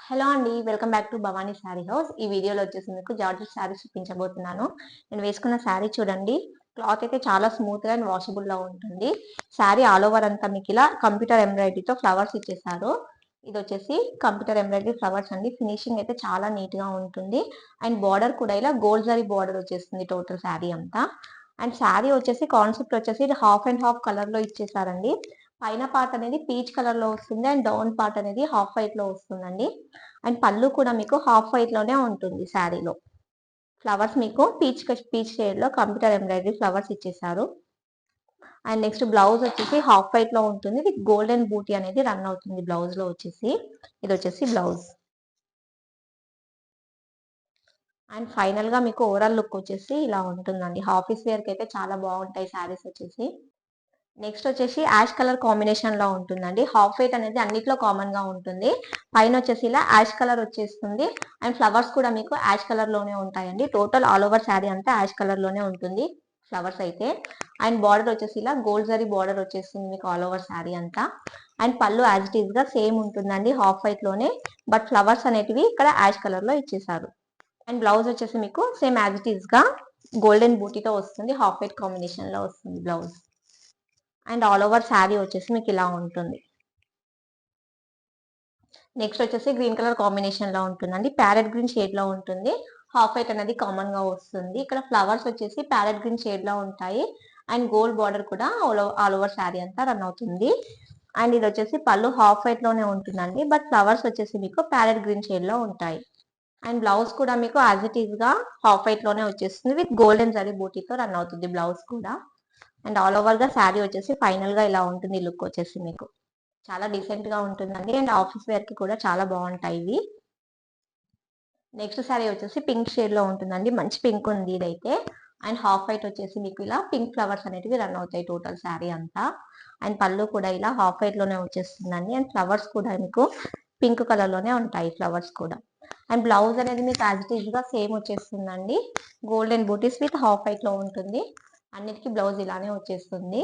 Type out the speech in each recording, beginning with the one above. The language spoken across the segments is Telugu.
హలో అండి. Welcome back to Bhavani sari house. ఈ వీడియోలో వచ్చేసి మీకు జార్జెట్ శారీస్ చూపించబోతున్నాను. నేను వేసుకున్న శారీ చూడండి. క్లాత్ అయితే చాలా స్మూత్‌గా అండ్ వాషబుల్‌లో ఉంటుంది. శారీ ఆల్ ఓవర్ అంతా మీకు ఇలా కంప్యూటర్ ఎంబ్రాయిడరీతో ఫ్లవర్స్ ఇచ్చేసారు. ఇదొచ్చేసి కంప్యూటర్ ఎంబ్రాయిడరీ ఫ్లవర్స్ అండి. ఫినిషింగ్ అయితే చాలా నీట్‌గా ఉంటుంది. అండ్ బార్డర్ కూడా ఇలా గోల్డ్ జరీ బార్డర్ వచ్చేస్తుంది టోటల్ శారీ అంతా. అండ్ శారీ వచ్చేసి కాన్సెప్ట్ వచ్చేసి ఇది హాఫ్ అండ్ హాఫ్ కలర్‌లో ఇచ్చేసారండి. పైన పార్ట్ అనేది పీచ్ కలర్ లో వస్తుంది అండ్ డౌన్ పార్ట్ అనేది హాఫ్ వైట్ లో వస్తుందండి. అండ్ పళ్ళు కూడా మీకు హాఫ్ వైట్ లోనే ఉంటుంది శారీలో. ఫ్లవర్స్ మీకు పీచ్ షేడ్ లో కంప్యూటర్ ఎంబ్రాయిడరీ ఫ్లవర్స్ ఇచ్చేసారు. అండ్ నెక్స్ట్ బ్లౌజ్ వచ్చేసి హాఫ్ వైట్ లో ఉంటుంది విత్ గోల్డెన్ బూటీ అనేది రన్ అవుతుంది బ్లౌజ్ లో వచ్చేసి. ఇది వచ్చేసి బ్లౌజ్. అండ్ ఫైనల్ గా మీకు ఓవరాల్ లుక్ వచ్చేసి ఇలా ఉంటుందండి. ఆఫీస్ వేర్ కి అయితే చాలా బాగుంటాయి శారీస్ వచ్చేసి. నెక్స్ట్ వచ్చేసి యాష్ కలర్ కాంబినేషన్ లో ఉంటుందండి. హాఫ్ వైట్ అనేది అన్నిట్లో కామన్ గా ఉంటుంది. పైన వచ్చేసి ఇలా యాష్ కలర్ వచ్చేస్తుంది. అండ్ ఫ్లవర్స్ కూడా మీకు యాష్ కలర్ లోనే ఉంటాయండి. టోటల్ ఆల్ ఓవర్ శారీ అంతా యాష్ కలర్ లోనే ఉంటుంది ఫ్లవర్స్ అయితే. అండ్ బార్డర్ వచ్చేసి ఇలా గోల్డ్ జరీ బార్డర్ వచ్చేస్తుంది మీకు ఆల్ ఓవర్ శారీ అంతా. అండ్ పళ్ళు యాజ్ ఇట్ ఈస్ గా సేమ్ ఉంటుందండి హాఫ్ వైట్ లోనే. బట్ ఫ్లవర్స్ అనేటివి ఇక్కడ యాష్ కలర్ లో ఇచ్చేసారు. అండ్ బ్లౌజ్ వచ్చేసి మీకు సేమ్ యాజ్ ఇట్ ఈస్ గా గోల్డెన్ బూటీతో వస్తుంది. హాఫ్ వైట్ కాంబినేషన్ లో వస్తుంది blouse. And all over sari వచ్చేసి మీకు ఇలా ఉంటుంది. నెక్స్ట్ వచ్చేసి గ్రీన్ కలర్ కాంబినేషన్ లో ఉంటుందండి. ప్యారెట్ గ్రీన్ షేడ్ లో ఉంటుంది. హాఫ్ వైట్ అనేది కామన్ గా వస్తుంది. ఇక్కడ ఫ్లవర్స్ వచ్చేసి ప్యారెట్ గ్రీన్ షేడ్ లో ఉంటాయి. అండ్ గోల్డ్ బార్డర్ కూడా ఆల్ ఓవర్ శారీ అంతా రన్ అవుతుంది. అండ్ ఇది వచ్చేసి పళ్ళు హాఫ్ వైట్ లోనే ఉంటుందండి. బట్ ఫ్లవర్స్ వచ్చేసి మీకు ప్యారెట్ గ్రీన్ షేడ్ లో ఉంటాయి. అండ్ బ్లౌజ్ కూడా మీకు యాజ్ ఇట్ ఈస్ గా హాఫ్ వైట్ లోనే వచ్చేస్తుంది విత్ గోల్డెన్ జరీ బూటీతో రన్ అవుతుంది బ్లౌజ్ కూడా. అండ్ ఆల్ ఓవర్ గా శారీ వచ్చేసి ఫైనల్ గా ఇలా ఉంటుంది లుక్ వచ్చేసి మీకు. చాలా డీసెంట్ గా ఉంటుందండి. అండ్ ఆఫీస్ వేర్ కి కూడా చాలా బాగుంటాయి ఇవి. నెక్స్ట్ శారీ వచ్చేసి పింక్ షేడ్ లో ఉంటుందండి. మంచి పింక్ ఉంది ఇదైతే. అండ్ హాఫ్ వైట్ వచ్చేసి మీకు ఇలా పింక్ ఫ్లవర్స్ అనేటివి రన్ అవుతాయి టోటల్ శారీ అంతా. అండ్ పళ్ళు కూడా ఇలా హాఫ్ వైట్ లోనే వచ్చేస్తుందండి. అండ్ ఫ్లవర్స్ కూడా మీకు పింక్ కలర్ లోనే ఉంటాయి ఫ్లవర్స్ కూడా. అండ్ బ్లౌజ్ అనేది మీకు యాజ్ ఇట్ ఈస్ గా సేమ్ వచ్చేస్తుందండి. గోల్డెన్ బూటీస్ విత్ హాఫ్ వైట్ లో ఉంటుంది. అన్నిటికీ బ్లౌజ్ ఇలానే వచ్చేస్తుంది.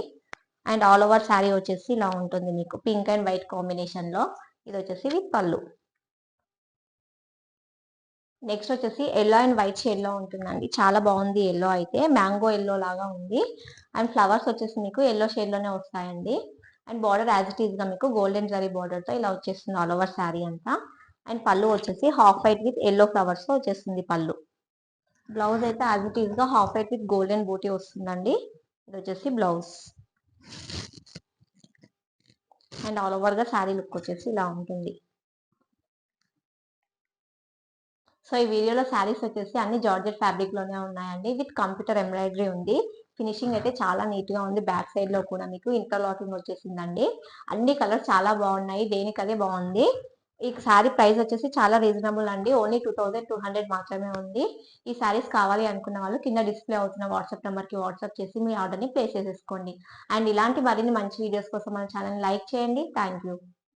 అండ్ ఆల్ ఓవర్ శారీ వచ్చేసి ఇలా ఉంటుంది మీకు పింక్ అండ్ వైట్ కాంబినేషన్ లో. ఇది వచ్చేసి విత్ పళ్ళు. నెక్స్ట్ వచ్చేసి ఎల్లో అండ్ వైట్ షేడ్ లో ఉంటుందండి. చాలా బాగుంది ఎల్లో అయితే. మ్యాంగో ఎల్లో లాగా ఉంది. అండ్ ఫ్లవర్స్ వచ్చేసి మీకు ఎల్లో షేడ్ లోనే వస్తాయండి. And border as it is గా మీకు గోల్డెన్ జరీ బార్డర్ తో ఇలా వచ్చేస్తుంది ఆల్ ఓవర్ శారీ అంతా. అండ్ పళ్ళు వచ్చేసి half white with yellow flowers తో వచ్చేస్తుంది పళ్ళు. బ్లౌజ్ అయితే యాజ్ ఇట్ ఈస్ గా హాఫ్ వైట్ విత్ గోల్డెన్ బూటీ వస్తుందండి. ఇది వచ్చేసి బ్లౌజ్. అండ్ ఆల్ ఓవర్ గా శారీ లుక్ వచ్చేసి ఇలా ఉంటుంది. సో ఈ వీడియోలో శారీస్ వచ్చేసి అన్ని జార్జెట్ ఫ్యాబ్రిక్ లోనే ఉన్నాయండి. విత్ కంప్యూటర్ ఎంబ్రాయిడరీ ఉంది. ఫినిషింగ్ అయితే చాలా నీట్ గా ఉంది. బ్యాక్ సైడ్ లో కూడా మీకు ఇంటర్లాకింగ్ వచ్చేసిందండి. అన్ని కలర్స్ చాలా బాగున్నాయి. దేనికదే బాగుంది. ఈ శారీ ప్రైస్ వచ్చేసి చాలా రీజనబుల్ అండి. ఓన్లీ 2200 మాత్రమే ఉంది. ఈ శారీస్ కావాలి అనుకున్న వాళ్ళు కింద డిస్ప్లే అవుతున్న వాట్సాప్ నెంబర్ కి వాట్సాప్ చేసి మీ ఆర్డర్ ని ప్లేస్ చేసేసుకోండి. అండ్ ఇలాంటి మరిన్ని మంచి వీడియోస్ కోసం మన ఛానల్ లైక్ చేయండి. Thank you.